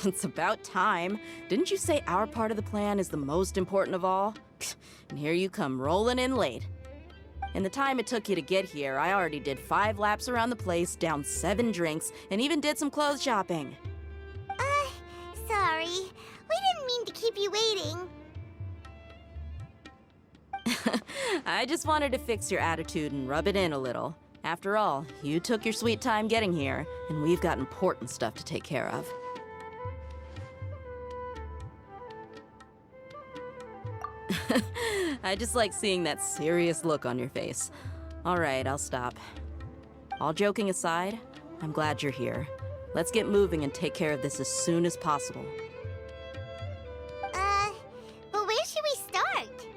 It's about time. Didn't you say our part of the plan is the most important of all? And here you come rolling in late. In the time it took you to get here, I already did 5 laps around the place, downed 7 drinks, and even did some clothes shopping. Sorry. We didn't mean to keep you waiting. I just wanted to fix your attitude and rub it in a little. After all, you took your sweet time getting here, and we've got important stuff to take care of. I just like seeing that serious look on your face. All right, I'll stop. All joking aside, I'm glad you're here. Let's get moving and take care of this as soon as possible. But where should we start?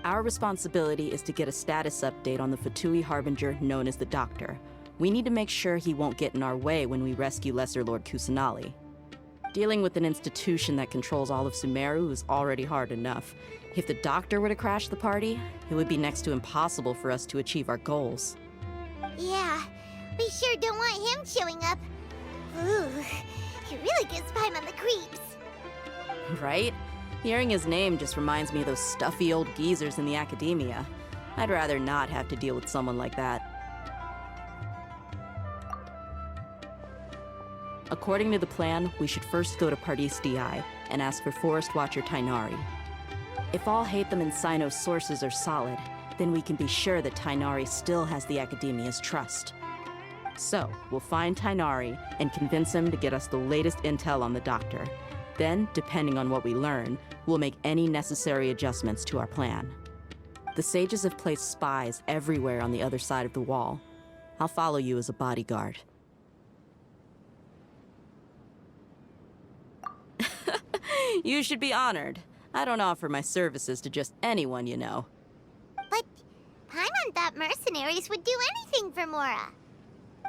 Our responsibility is to get a status update on the Fatui Harbinger known as the Doctor. We need to make sure he won't get in our way when we rescue Lesser Lord Kusanali. Dealing with an institution that controls all of Sumeru is already hard enough. If the Doctor were to crash the party, it would be next to impossible for us to achieve our goals. Yeah, we sure don't want him showing up. Ooh, he really gives Paimon the creeps. Right? Hearing his name just reminds me of those stuffy old geezers in the academia. I'd rather not have to deal with someone like that. According to the plan, we should first go to Pardis DI and ask for Forest Watcher Tainari. If all Hatham and Sino's sources are solid, then we can be sure that Tainari still has the Academia's trust. So, we'll find Tainari and convince him to get us the latest intel on the Doctor. Then, depending on what we learn, we'll make any necessary adjustments to our plan. The sages have placed spies everywhere on the other side of the wall. I'll follow you as a bodyguard. You should be honored. I don't offer my services to just anyone you know. But Paimon thought mercenaries would do anything for Mora.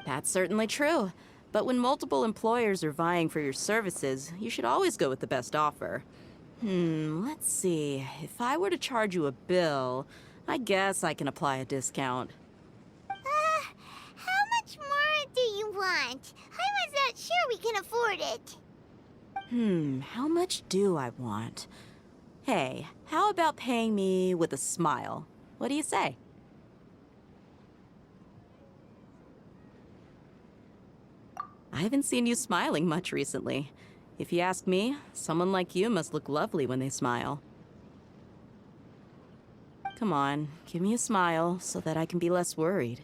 That's certainly true. But when multiple employers are vying for your services, you should always go with the best offer. Let's see. If I were to charge you a bill, I guess I can apply a discount. How much more do you want? Paimon's not sure we can afford it. How much do I want? Hey, how about paying me with a smile? What do you say? I haven't seen you smiling much recently. If you ask me, someone like you must look lovely when they smile. Come on, give me a smile so that I can be less worried.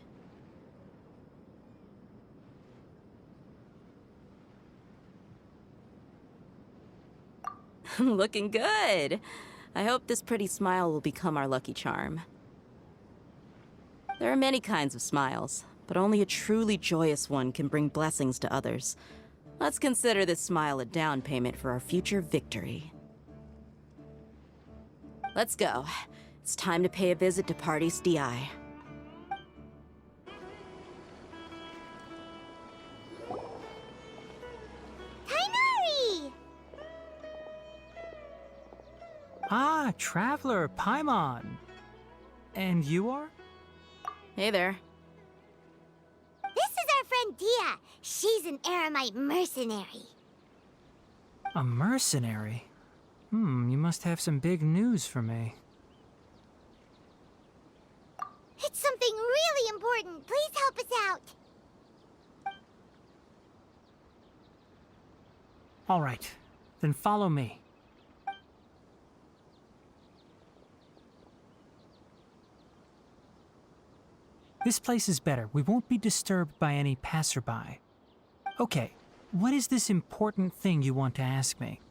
Looking good. I hope this pretty smile will become our lucky charm. There are many kinds of smiles, but only a truly joyous one can bring blessings to others. Let's consider this smile a down payment for our future victory. Let's go. It's time to pay a visit to Pardis DI. Tainari! Ah, Traveler, Paimon. And you are? Hey there. This is our friend Dia. She's an Aramite mercenary. A mercenary? You must have some big news for me. It's something really important. Please help us out. All right, then follow me. This place is better. We won't be disturbed by any passerby. Okay, what is this important thing you want to ask me?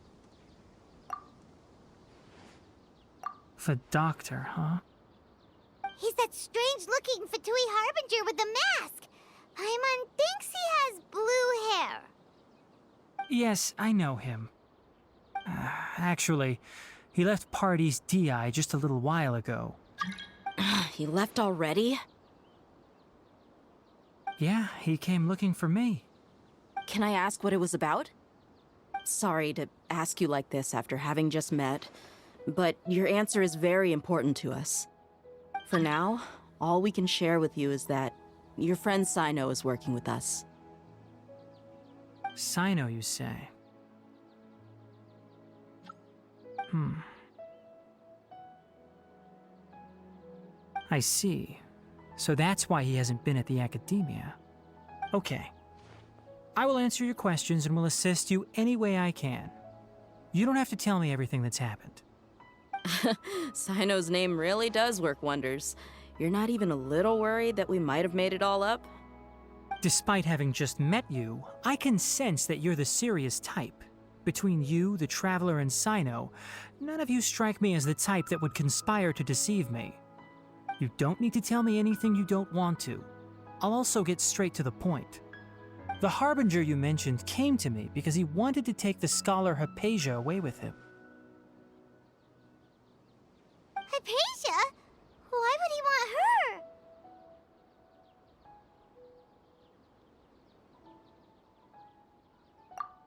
The Doctor, huh? He's that strange-looking Fatui Harbinger with the mask. Paimon thinks he has blue hair. Yes, I know him. Actually, he left Pardis DI just a little while ago. He left already? Yeah, he came looking for me. Can I ask what it was about? Sorry to ask you like this after having just met, but your answer is very important to us. For now, all we can share with you is that your friend Sino is working with us. Sino, you say? I see. So that's why he hasn't been at the academia. Okay. I will answer your questions and will assist you any way I can. You don't have to tell me everything that's happened. Sino's name really does work wonders. You're not even a little worried that we might have made it all up? Despite having just met you, I can sense that you're the serious type. Between you, the Traveler, and Sino, none of you strike me as the type that would conspire to deceive me. You don't need to tell me anything you don't want to. I'll also get straight to the point. The Harbinger you mentioned came to me because he wanted to take the scholar Hypatia away with him. Hypatia? Why would he want her?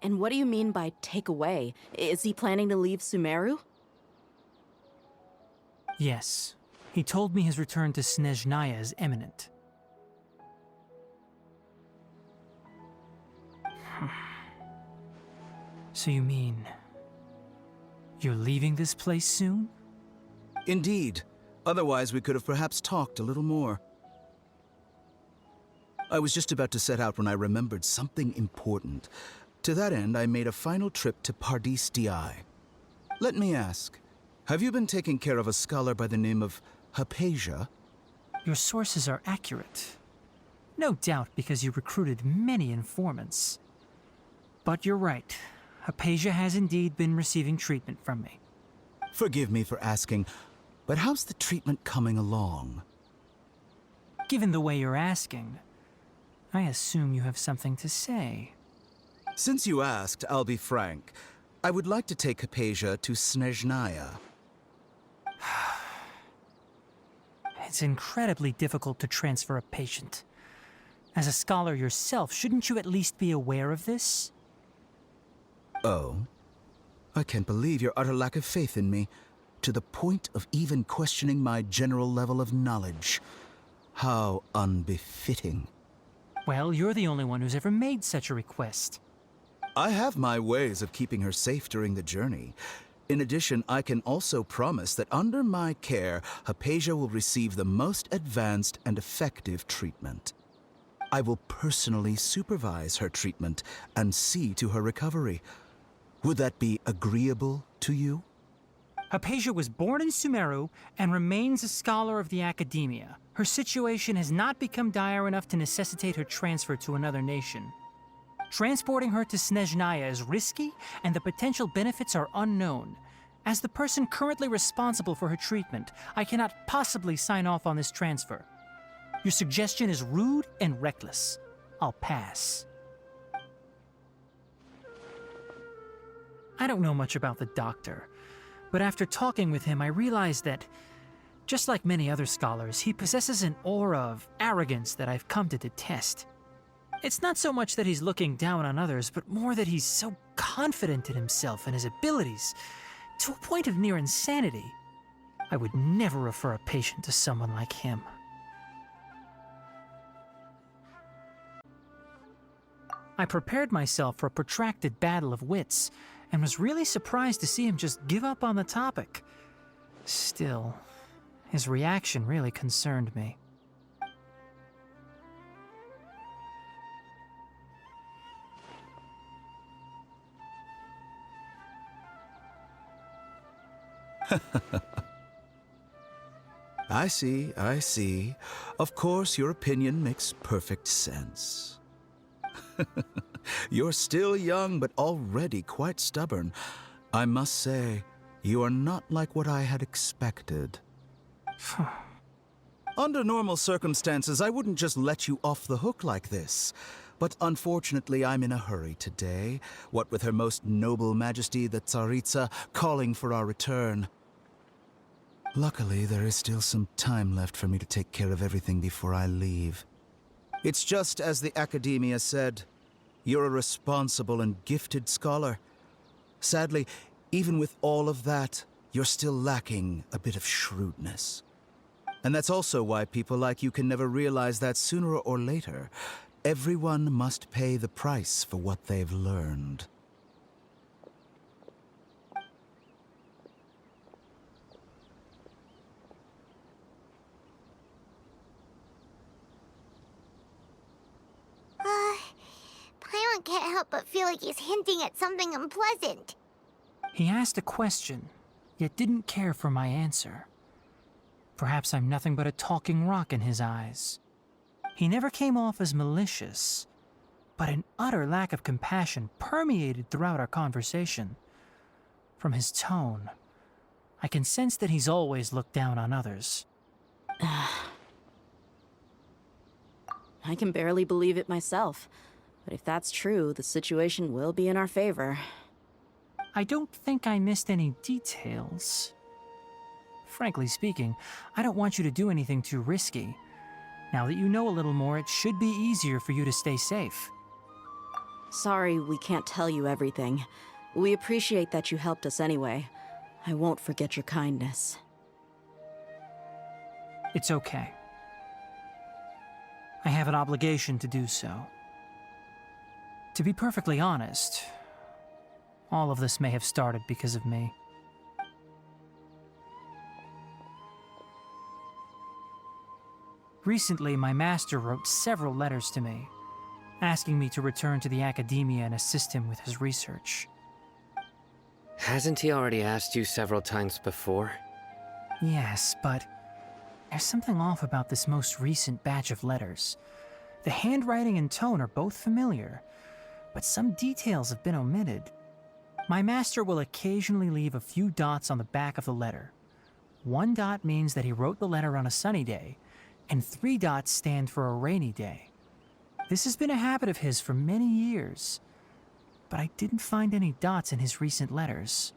And what do you mean by take away? Is he planning to leave Sumeru? Yes. He told me his return to Snezhnaya is imminent. So you mean... you're leaving this place soon? Indeed. Otherwise, we could have perhaps talked a little more. I was just about to set out when I remembered something important. To that end, I made a final trip to Pardis Di. Let me ask, have you been taking care of a scholar by the name of Hypatia? Your sources are accurate. No doubt because you recruited many informants. But you're right. Hypatia has indeed been receiving treatment from me. Forgive me for asking, but how's the treatment coming along? Given the way you're asking, I assume you have something to say. Since you asked, I'll be frank. I would like to take Hypatia to Snezhnaya. It's incredibly difficult to transfer a patient. As a scholar yourself, shouldn't you at least be aware of this? Oh? I can't believe your utter lack of faith in me, to the point of even questioning my general level of knowledge. How unbefitting. Well, you're the only one who's ever made such a request. I have my ways of keeping her safe during the journey. In addition, I can also promise that under my care, Hypatia will receive the most advanced and effective treatment. I will personally supervise her treatment and see to her recovery. Would that be agreeable to you? Hypatia was born in Sumeru and remains a scholar of the academia. Her situation has not become dire enough to necessitate her transfer to another nation. Transporting her to Snezhnaya is risky, and the potential benefits are unknown. As the person currently responsible for her treatment, I cannot possibly sign off on this transfer. Your suggestion is rude and reckless. I'll pass. I don't know much about the doctor, but after talking with him, I realized that, just like many other scholars, he possesses an aura of arrogance that I've come to detest. It's not so much that he's looking down on others, but more that he's so confident in himself and his abilities, to a point of near insanity. I would never refer a patient to someone like him. I prepared myself for a protracted battle of wits, and was really surprised to see him just give up on the topic. Still, his reaction really concerned me. I see, I see. Of course, your opinion makes perfect sense. You're still young, but already quite stubborn. I must say, you are not like what I had expected. Under normal circumstances, I wouldn't just let you off the hook like this. But unfortunately, I'm in a hurry today, what with Her Most Noble Majesty the Tsaritsa calling for our return. Luckily, there is still some time left for me to take care of everything before I leave. It's just as the Academia said. You're a responsible and gifted scholar. Sadly, even with all of that, you're still lacking a bit of shrewdness. And that's also why people like you can never realize that sooner or later, Everyone must pay the price for what they've learned. Paimon can't help but feel like he's hinting at something unpleasant. He asked a question, yet didn't care for my answer. Perhaps I'm nothing but a talking rock in his eyes. He never came off as malicious, but an utter lack of compassion permeated throughout our conversation. From his tone, I can sense that he's always looked down on others. I can barely believe it myself. But if that's true, the situation will be in our favor. I don't think I missed any details. Frankly speaking, I don't want you to do anything too risky. Now that you know a little more, it should be easier for you to stay safe. Sorry we can't tell you everything. We appreciate that you helped us anyway. I won't forget your kindness. It's okay. I have an obligation to do so. To be perfectly honest, all of this may have started because of me. Recently, my master wrote several letters to me, asking me to return to the academia and assist him with his research. Hasn't he already asked you several times before? Yes, but there's something off about this most recent batch of letters. The handwriting and tone are both familiar, but some details have been omitted. My master will occasionally leave a few dots on the back of the letter. 1 dot means that he wrote the letter on a sunny day, and 3 dots stand for a rainy day. This has been a habit of his for many years, but I didn't find any dots in his recent letters.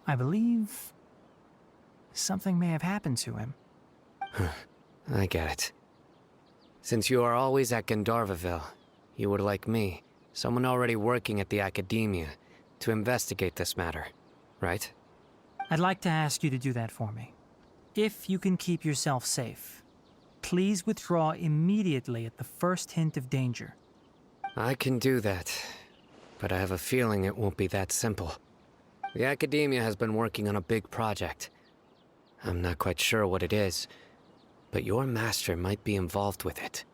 I believe something may have happened to him. I get it. Since you are always at Gandharvaville, you would like me, someone already working at the academia, to investigate this matter, right? I'd like to ask you to do that for me. If you can keep yourself safe, please withdraw immediately at the first hint of danger. I can do that, but I have a feeling it won't be that simple. The academia has been working on a big project. I'm not quite sure what it is, but your master might be involved with it.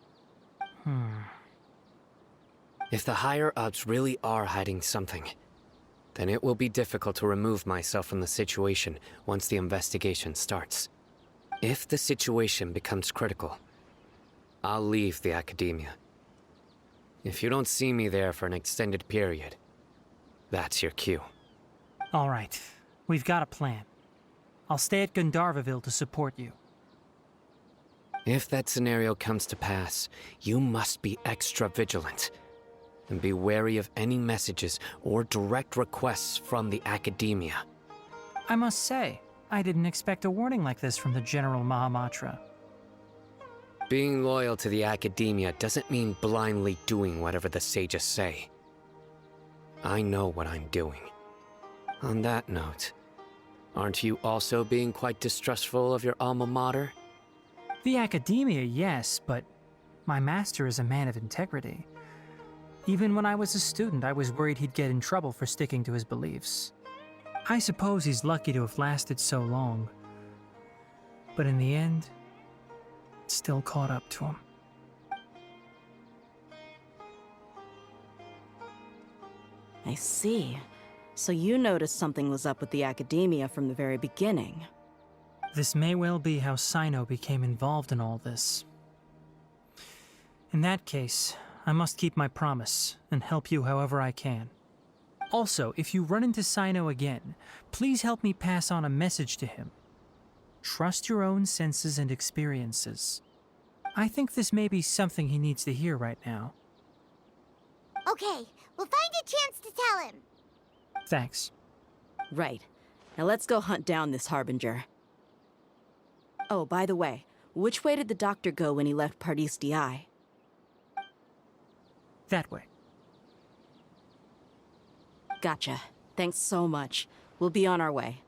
If the higher-ups really are hiding something, then it will be difficult to remove myself from the situation once the investigation starts. If the situation becomes critical, I'll leave the academia. If you don't see me there for an extended period, that's your cue. All right, we've got a plan. I'll stay at Gandharvaville to support you. If that scenario comes to pass, you must be extra vigilant. And be wary of any messages or direct requests from the academia. I must say, I didn't expect a warning like this from the General Mahamatra. Being loyal to the academia doesn't mean blindly doing whatever the sages say. I know what I'm doing. On that note, aren't you also being quite distrustful of your alma mater? The academia, yes, but my master is a man of integrity. Even when I was a student, I was worried he'd get in trouble for sticking to his beliefs. I suppose he's lucky to have lasted so long. But in the end, it still caught up to him. I see. So you noticed something was up with the academia from the very beginning. This may well be how Sino became involved in all this. In that case, I must keep my promise and help you however I can. Also, if you run into Sino again, please help me pass on a message to him. Trust your own senses and experiences. I think this may be something he needs to hear right now. Okay, we'll find a chance to tell him. Thanks. Right. Now let's go hunt down this Harbinger. Oh, by the way, which way did the doctor go when he left Pardis DI? That way. Gotcha. Thanks so much. We'll be on our way.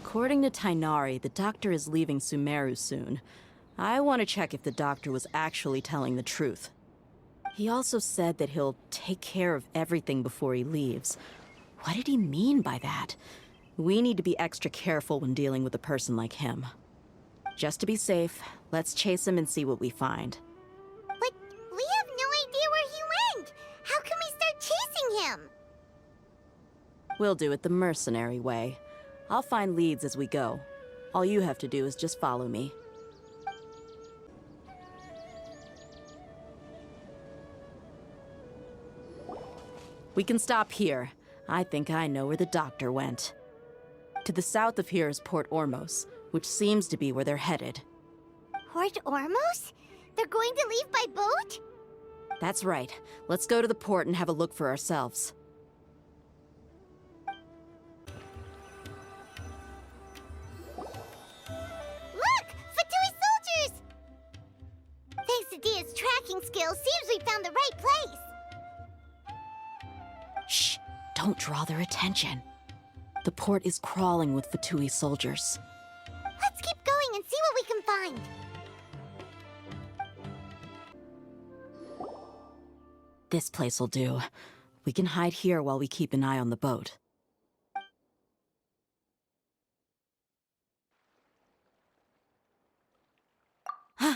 According to Tainari, the doctor is leaving Sumeru soon. I want to check if the doctor was actually telling the truth. He also said that he'll take care of everything before he leaves. What did he mean by that? We need to be extra careful when dealing with a person like him. Just to be safe, let's chase him and see what we find. But we have no idea where he went! How can we start chasing him? We'll do it the mercenary way. I'll find leads as we go. All you have to do is just follow me. We can stop here. I think I know where the doctor went. To the south of here is Port Ormos, which seems to be where they're headed. Port Ormos? They're going to leave by boat? That's right. Let's go to the port and have a look for ourselves. Look! Fatui soldiers! Thanks to Dia's tracking skills, seems we found the right place. Shh! Don't draw their attention. The port is crawling with Fatui soldiers. Let's keep going and see what we can find. This place'll do. We can hide here while we keep an eye on the boat. Huh?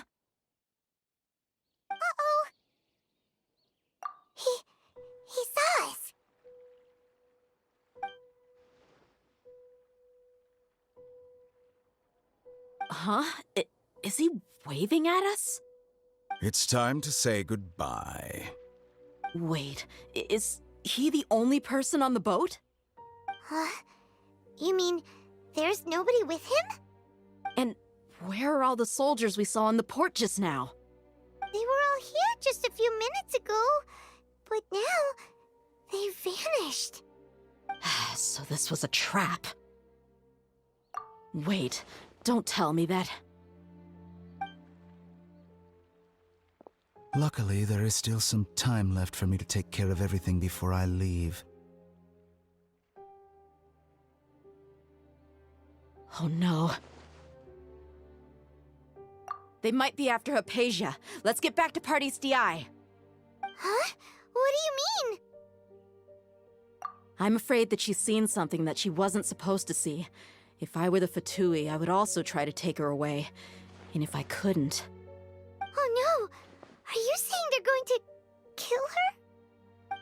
Uh-oh. He saw us. Huh? Is he waving at us? It's time to say goodbye. Wait, is he the only person on the boat? Huh? You mean there's nobody with him? And where are all the soldiers we saw in the port just now? They were all here just a few minutes ago, but now they've vanished. So this was a trap. Wait, don't tell me that. Luckily, there is still some time left for me to take care of everything before I leave. Oh no. They might be after Hypatia. Let's get back to Party's DI. Huh? What do you mean? I'm afraid that she's seen something that she wasn't supposed to see. If I were the Fatui, I would also try to take her away. And if I couldn't... Oh no! Are you saying they're going to kill her?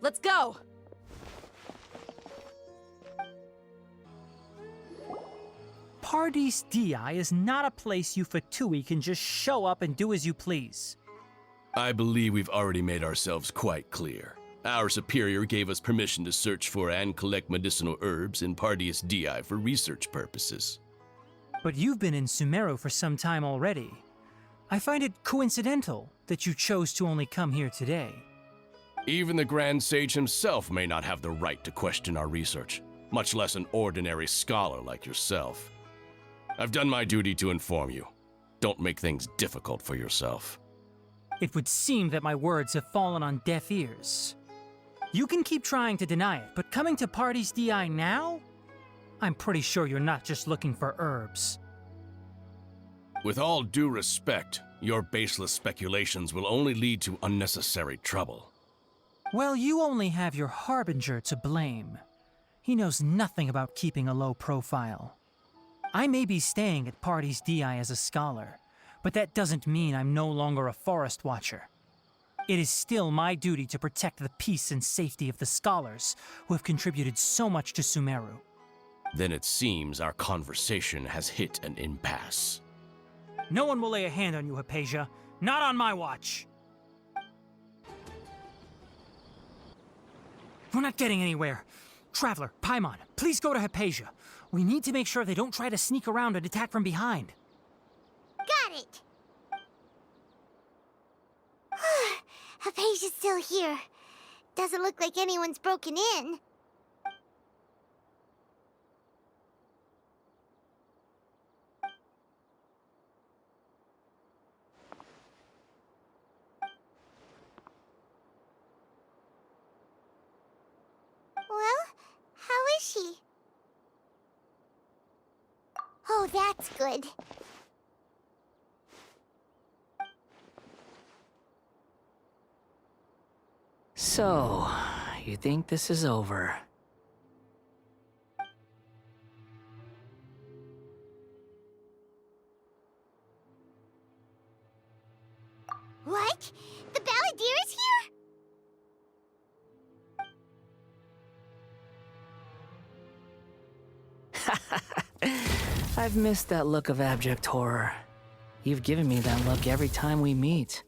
Let's go! Party's DI is not a place you Fatui can just show up and do as you please. I believe we've already made ourselves quite clear. Our superior gave us permission to search for and collect medicinal herbs in Pardius DI for research purposes. But you've been in Sumeru for some time already. I find it coincidental that you chose to only come here today. Even the Grand Sage himself may not have the right to question our research, much less an ordinary scholar like yourself. I've done my duty to inform you. Don't make things difficult for yourself. It would seem that my words have fallen on deaf ears. You can keep trying to deny it, but coming to Party's DI now? I'm pretty sure you're not just looking for herbs. With all due respect, your baseless speculations will only lead to unnecessary trouble. Well, you only have your Harbinger to blame. He knows nothing about keeping a low profile. I may be staying at Party's DI as a scholar, but that doesn't mean I'm no longer a forest watcher. It is still my duty to protect the peace and safety of the scholars who have contributed so much to Sumeru. Then it seems our conversation has hit an impasse. No one will lay a hand on you, Hypatia. Not on my watch. We're not getting anywhere. Traveler, Paimon, please go to Hypatia. We need to make sure they don't try to sneak around and attack from behind. Got it! Hypatia's still here. Doesn't look like anyone's broken in. Well, how is she? that's good. So, you think this is over? What? The Balladeer is here? I've missed that look of abject horror. You've given me that look every time we meet.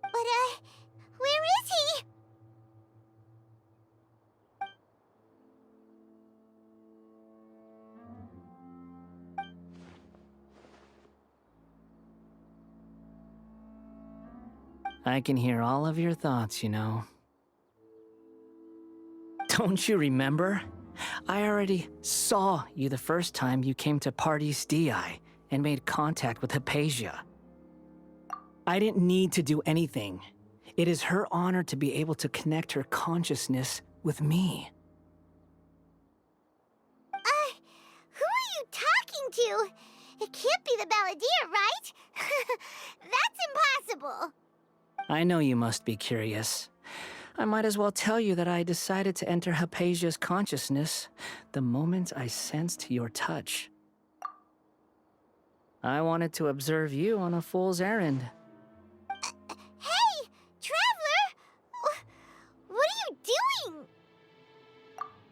But, where is he? I can hear all of your thoughts, you know. Don't you remember? I already saw you the first time you came to Party's DI and made contact with Hypatia. I didn't need to do anything. It is her honor to be able to connect her consciousness with me. Who are you talking to? It can't be the Balladeer, right? That's impossible. I know you must be curious. I might as well tell you that I decided to enter Hypatia's consciousness the moment I sensed your touch. I wanted to observe you on a fool's errand. Hey, Traveler! What are you doing?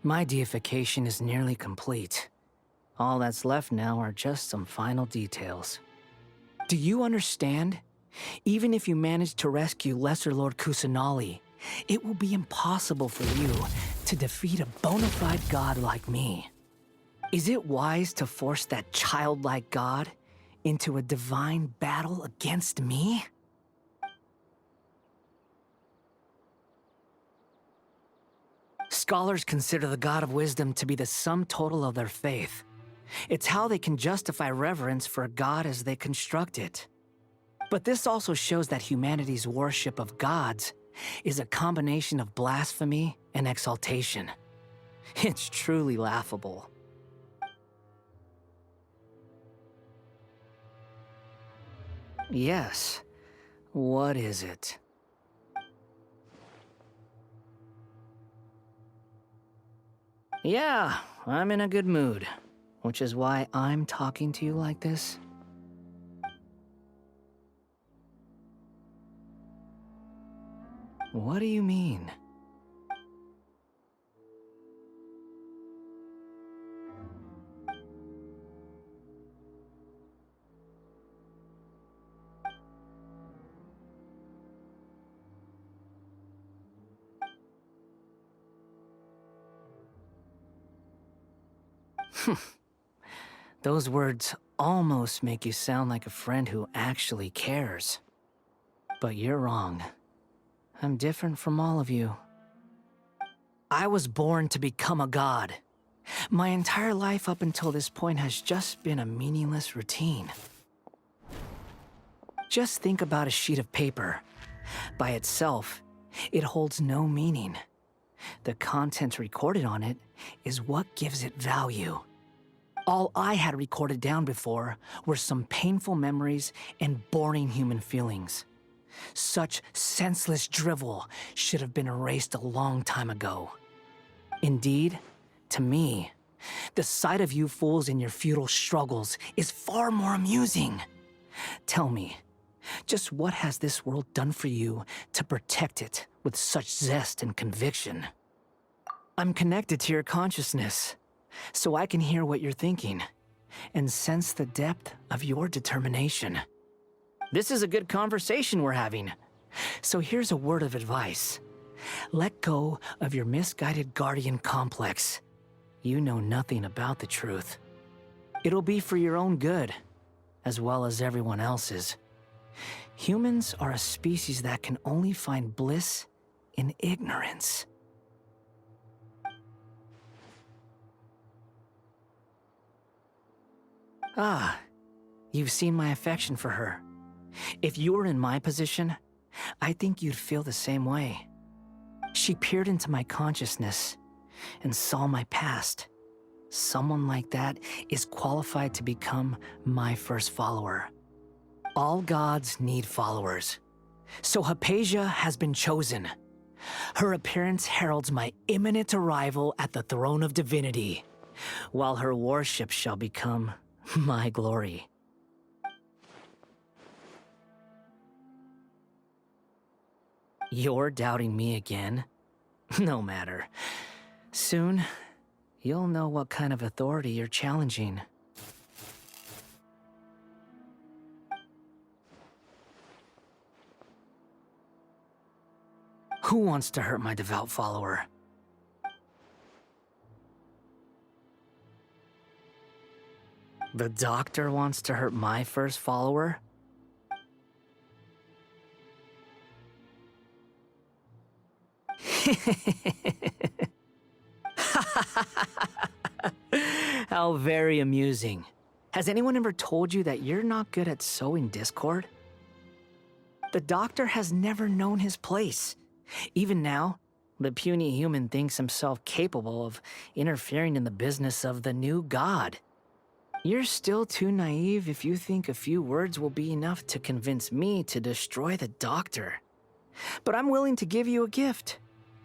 My deification is nearly complete. All that's left now are just some final details. Do you understand? Even if you manage to rescue Lesser Lord Kusanali, it will be impossible for you to defeat a bona fide god like me. Is it wise to force that childlike god into a divine battle against me? Scholars consider the God of Wisdom to be the sum total of their faith. It's how they can justify reverence for a god as they construct it. But this also shows that humanity's worship of gods is a combination of blasphemy and exaltation. It's truly laughable. Yes. What is it? Yeah, I'm in a good mood, which is why I'm talking to you like this. What do you mean? Those words almost make you sound like a friend who actually cares. But you're wrong. I'm different from all of you. I was born to become a god. My entire life up until this point has just been a meaningless routine. Just think about a sheet of paper. By itself, it holds no meaning. The content recorded on it is what gives it value. All I had recorded down before were some painful memories and boring human feelings. Such senseless drivel should have been erased a long time ago. Indeed, to me, the sight of you fools in your futile struggles is far more amusing. Tell me, just what has this world done for you to protect it with such zest and conviction? I'm connected to your consciousness, so I can hear what you're thinking and sense the depth of your determination. This is a good conversation we're having. So here's a word of advice. Let go of your misguided guardian complex. You know nothing about the truth. It'll be for your own good, as well as everyone else's. Humans are a species that can only find bliss in ignorance. Ah, you've seen my affection for her. If you were in my position, I think you'd feel the same way. She peered into my consciousness and saw my past. someone like that is qualified to become my first follower. All gods need followers. So Hypatia has been chosen. Her appearance heralds my imminent arrival at the throne of divinity, while her worship shall become my glory. You're doubting me again? No matter. Soon, you'll know what kind of authority you're challenging. Who wants to hurt my devout follower? The doctor wants to hurt my first follower? How very amusing. Has anyone ever told you that you're not good at sowing discord? The doctor has never known his place. Even now, the puny human thinks himself capable of interfering in the business of the new god. You're still too naive if you think a few words will be enough to convince me to destroy the doctor. But I'm willing to give you a gift,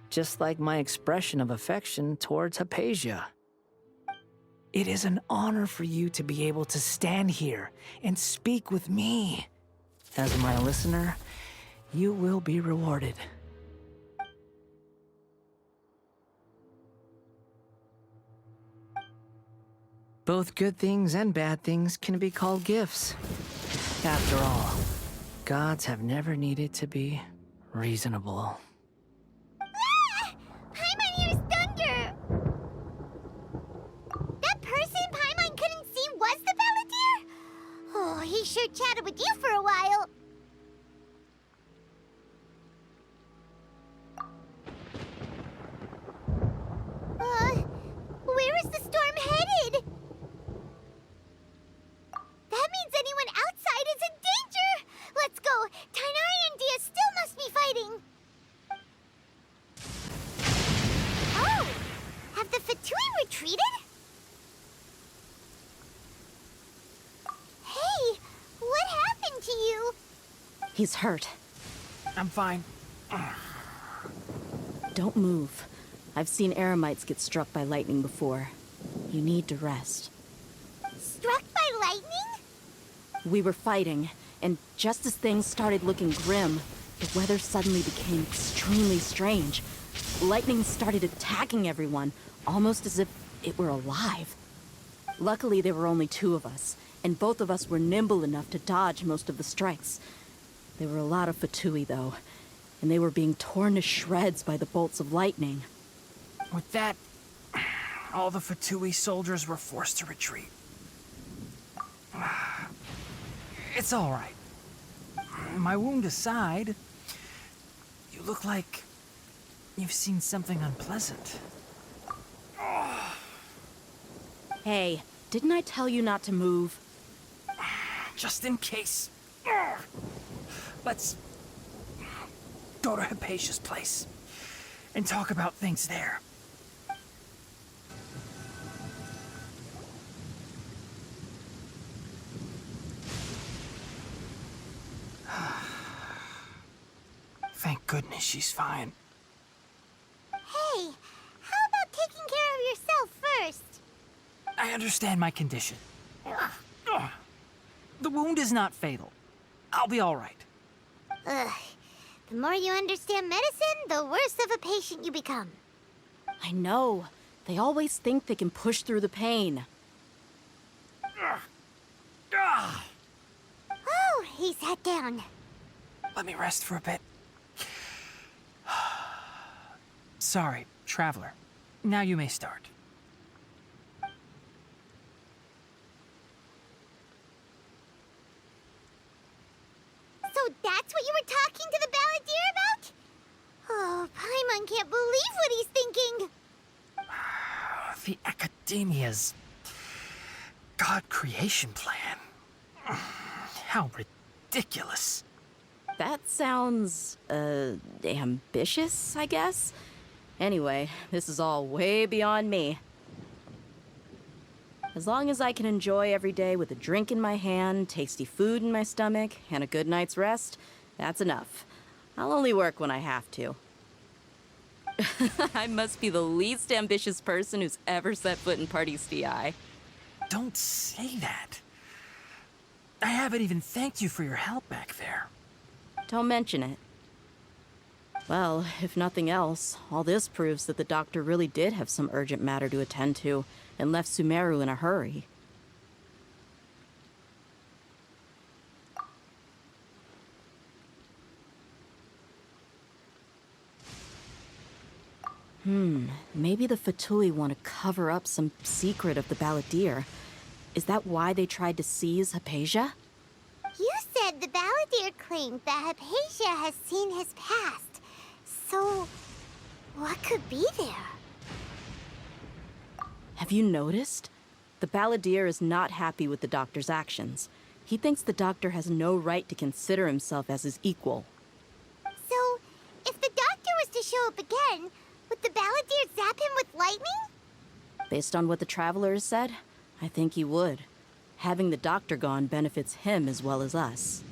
just like my expression of affection towards Hypatia. It is an honor for you to be able to stand here and speak with me. As my listener, you will be rewarded. Both good things and bad things can be called gifts. After all, gods have never needed to be reasonable. Ah! Paimon hears thunder! That person Paimon couldn't see was the Balladeer? Oh, he sure chatted with you for a while. Where is the storm headed? That means anyone outside is in danger! Let's go! Tighnari and Dia still must be fighting! Oh! Have the Fatui retreated? Hey! What happened to you? He's hurt. I'm fine. Don't move. I've seen eremites get struck by lightning before. You need to rest. Struck by lightning? We were fighting, and just as things started looking grim, the weather suddenly became extremely strange. Lightning started attacking everyone, almost as if it were alive. Luckily, there were only two of us, and both of us were nimble enough to dodge most of the strikes. There were a lot of Fatui, though, and they were being torn to shreds by the bolts of lightning. With that, all the Fatui soldiers were forced to retreat. It's all right. My wound aside, you look like you've seen something unpleasant. Hey, didn't I tell you not to move? Just in case. Let's go to Hypatia's place and talk about things there. Thank goodness she's fine. Hey, how about taking care of yourself first? I understand my condition. The wound is not fatal. I'll be all right. Ugh. The more you understand medicine, the worse of a patient you become. I know. They always think they can push through the pain. Oh, he sat down. Let me rest for a bit. Sorry, traveler. Now you may start. So that's what you were talking to the Balladeer about? Oh, Paimon can't believe what he's thinking. The Academia's God creation plan. How ridiculous. That sounds, ambitious, I guess? Anyway, this is all way beyond me. As long as I can enjoy every day with a drink in my hand, tasty food in my stomach, and a good night's rest, that's enough. I'll only work when I have to. I must be the least ambitious person who's ever set foot in Party's DI. Don't say that. I haven't even thanked you for your help back there. Don't mention it. Well, if nothing else, all this proves that the doctor really did have some urgent matter to attend to and left Sumeru in a hurry. Maybe the Fatui want to cover up some secret of the Balladeer. Is that why they tried to seize Hypatia? You said the Balladeer claimed that Hypatia has seen his past. So, what could be there? Have you noticed? The Balladeer is not happy with the doctor's actions. He thinks the doctor has no right to consider himself as his equal. So, if the doctor was to show up again, would the Balladeer zap him with lightning? Based on what the Traveler has said, I think he would. Having the doctor gone benefits him as well as us.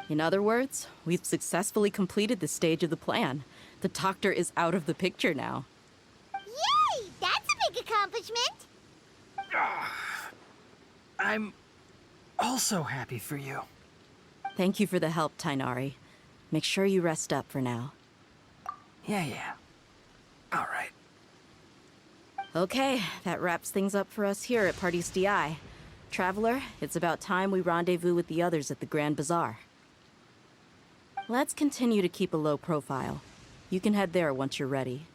In other words, we've successfully completed this stage of the plan. The doctor is out of the picture now. Yay! That's a big accomplishment! I'm also happy for you. Thank you for the help, Tainari. Make sure you rest up for now. Yeah. All right. Okay, that wraps things up for us here at Party's DI. Traveler, it's about time we rendezvous with the others at the Grand Bazaar. Let's continue to keep a low profile. You can head there once you're ready.